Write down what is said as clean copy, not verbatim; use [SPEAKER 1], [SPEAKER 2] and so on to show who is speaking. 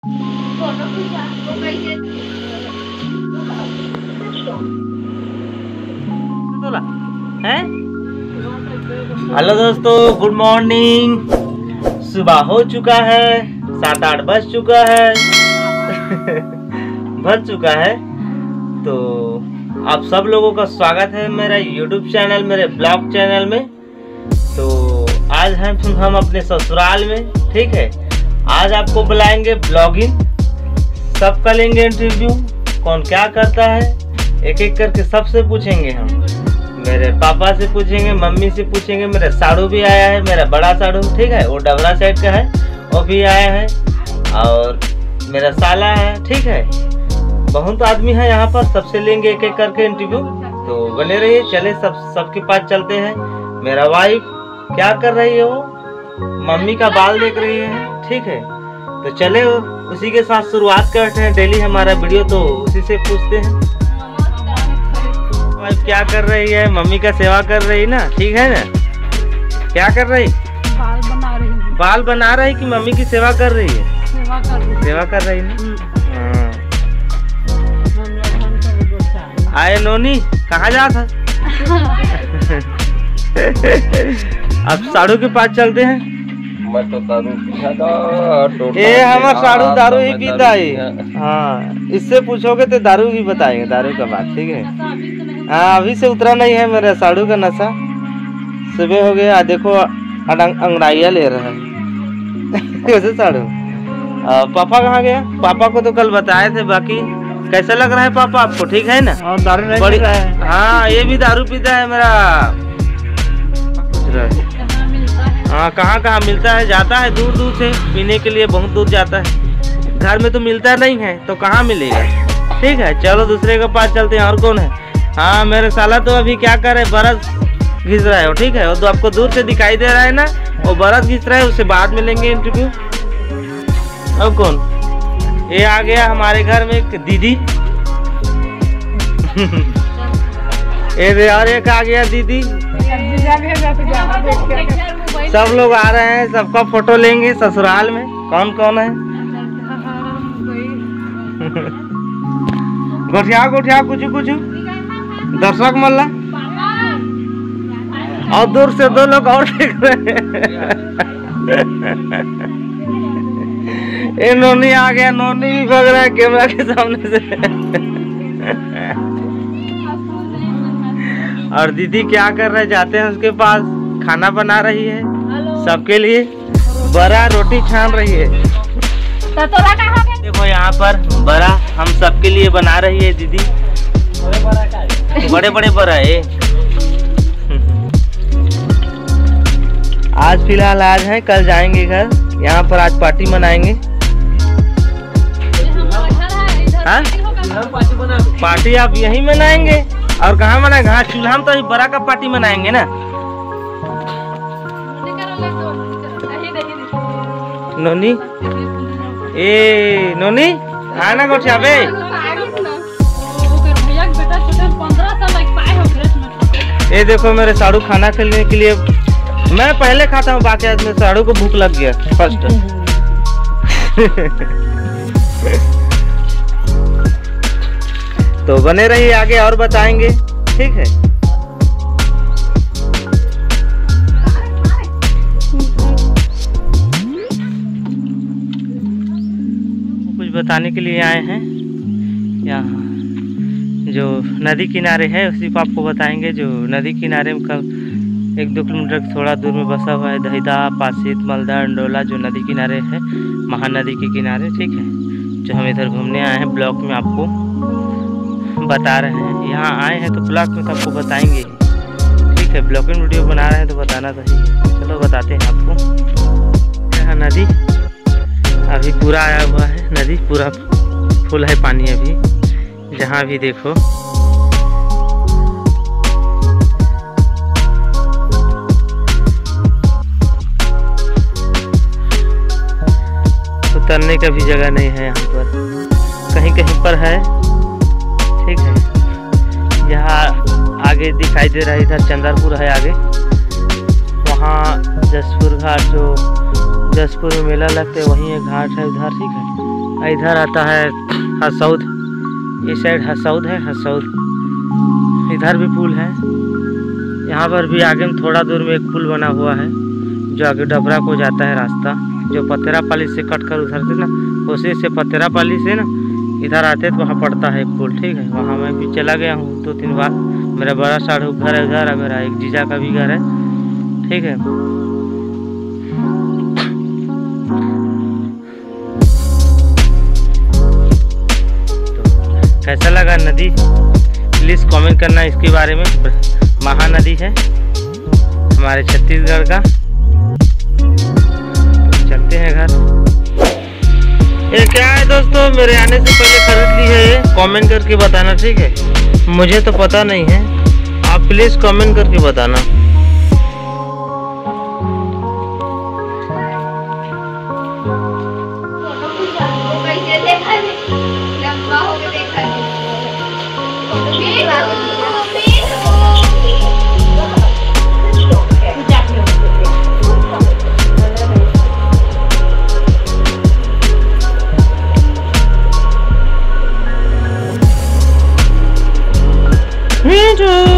[SPEAKER 1] Hello दोस्तों, good morning. सुबह हो चुका है, 7-8 बज चुका है बज चुका है। तो आप सब लोगों का स्वागत है मेरा YouTube चैनल, मेरे ब्लॉग चैनल में। तो आज हम अपने ससुराल में, ठीक है। आज आपको बुलाएंगे ब्लॉगिंग, सबका लेंगे इंटरव्यू, कौन क्या करता है एक एक करके सबसे पूछेंगे हम। मेरे पापा से पूछेंगे, मम्मी से पूछेंगे, मेरा साड़ू भी आया है, मेरा बड़ा साड़ू, ठीक है, वो डबरा साइड का है, वो भी आया है, और मेरा साला है, ठीक है। बहुत आदमी है यहाँ पर, सबसे लेंगे एक एक करके इंटरव्यू। तो बने रहिए, चले सबके पास चलते हैं। मेरा वाइफ क्या कर रही है, वो मम्मी का बाल देख रही है, ठीक है। तो चले उसी के साथ शुरुआत करते हैं। डेली हमारा वीडियो तो उसी से पूछते हैं। वाइफ क्या कर रही है, मम्मी का सेवा कर रही ना, ठीक है ना। क्या कर रही?
[SPEAKER 2] बाल बना रही है।
[SPEAKER 1] बाल बना रही कि मम्मी की सेवा कर रही है? सेवा कर रही ना। आए नोनी, कहाँ जा था? अब साड़ू के पास चलते हैं।
[SPEAKER 3] मैं तो दारू पीता था।
[SPEAKER 1] ये हमारा साड़ू दारू ही पीता है। हाँ, इससे पूछोगे तो दारू ही बताएंगे, दारू का बात, ठीक है। हाँ, अभी से उतरा नहीं है मेरा साड़ू का नशा। सुबह हो गया, देखो अंगड़ाइया ले रहा है कैसे साड़ू। पापा कहाँ गया? पापा को तो कल बताए थे। बाकी कैसा लग रहा है पापा आपको, ठीक है ना? और दारू नहीं पी रहा है? हाँ, ये भी दारू पीता है मेरा। हाँ, कहाँ मिलता है? जाता है दूर दूर से पीने के लिए, बहुत दूर जाता है। घर में तो मिलता नहीं है, तो कहाँ मिलेगा, ठीक है। चलो दूसरे के पास चलते हैं। और कौन है? हाँ, मेरे साला तो अभी क्या कर रहे, बरस घिस रहा है, ठीक है। वो तो आपको दूर से दिखाई दे रहा है ना, वो बरस घिस रहा है, उससे बाद में लेंगे इंटरव्यू। अब कौन? ये आ गया हमारे घर में एक दीदी और एक आ गया दीदी। सब लोग आ रहे हैं, सबका फोटो लेंगे ससुराल में। कौन कौन है? गोठिया कुछ दर्शक मल्ला, और दूर से दो लोग और देख रहे हैं। ये नोनी आ गया, नोनी भी भाग रहा है कैमरा के सामने से। और दीदी क्या कर रहे, जाते हैं उसके पास, खाना बना रही है सबके लिए, बड़ा रोटी छान रही है। देखो यहाँ पर बड़ा हम सबके लिए बना रही है दीदी। बड़े बड़ा है। आज फिलहाल आज है, कल जाएंगे घर। यहाँ पर आज पार्टी मनाएंगे। हाँ, पार्टी आप यहीं मनाएंगे और कहाँ मनाएंगे? हाँ, चूल्हा में तो बड़ा का पार्टी मनाएंगे ना। नोनी, ए नोनी आना गोठिया बे। ये देखो मेरे साड़ू खाना खेलने के लिए, मैं पहले खाता हूँ, बाकी आज मेरे साड़ू को भूख लग गया फर्स्ट। तो बने रहिए, आगे और बताएंगे, ठीक है। कुछ बताने के लिए आए हैं। यहाँ जो नदी किनारे है उसी को आपको बताएंगे। जो नदी किनारे में कल 1-2 किलोमीटर थोड़ा दूर में बसा हुआ है दहिदा, पासीत, मलदा, अंडोला, जो नदी किनारे है, महानदी के किनारे, ठीक है। जो हम इधर घूमने आए हैं, ब्लॉग में आपको बता रहे हैं। यहाँ आए हैं तो ब्लॉग में तो आपको बताएंगे, ठीक है। ब्लॉगिंग वीडियो बना रहे हैं तो बताना चाहिए। चलो बताते हैं आपको। यहाँ नदी अभी पूरा आया हुआ है, नदी पूरा फुल है पानी अभी, जहाँ भी देखो। उतरने का भी जगह नहीं है यहाँ पर, कहीं कहीं पर है, ठीक है। यहाँ आगे दिखाई दे रहा है, इधर चंद्रपुर है आगे, वहाँ जसपुर घाट, जो जसपुर में मेला लगता है वहीं एक घाट है उधर, ठीक है। इधर आता है हसौद, इस साइड हसौद है, हसौद। इधर भी पुल है। यहाँ पर भी आगे में थोड़ा दूर में एक पुल बना हुआ है जो आगे डबरा को जाता है रास्ता, जो पतेरापाली से कट कर उधर से ना, उसी से पतेरापाली से ना इधर आते तो वहाँ पड़ता है एक पुल, ठीक है। वहाँ मैं भी चला गया हूँ 2-3 बार। मेरा बड़ा साढ़ू घर है उधर, मेरा एक जीजा का भी घर है, ठीक है। तो कैसा लगा नदी, प्लीज़ कमेंट करना इसके बारे में। महानदी है हमारे छत्तीसगढ़ का। तो चलते हैं घर। ये क्या है दोस्तों, मेरे आने से पहले खरीद ली है ये, कमेंट करके बताना, ठीक है। मुझे तो पता नहीं है, आप प्लीज़ कमेंट करके बताना। Me too.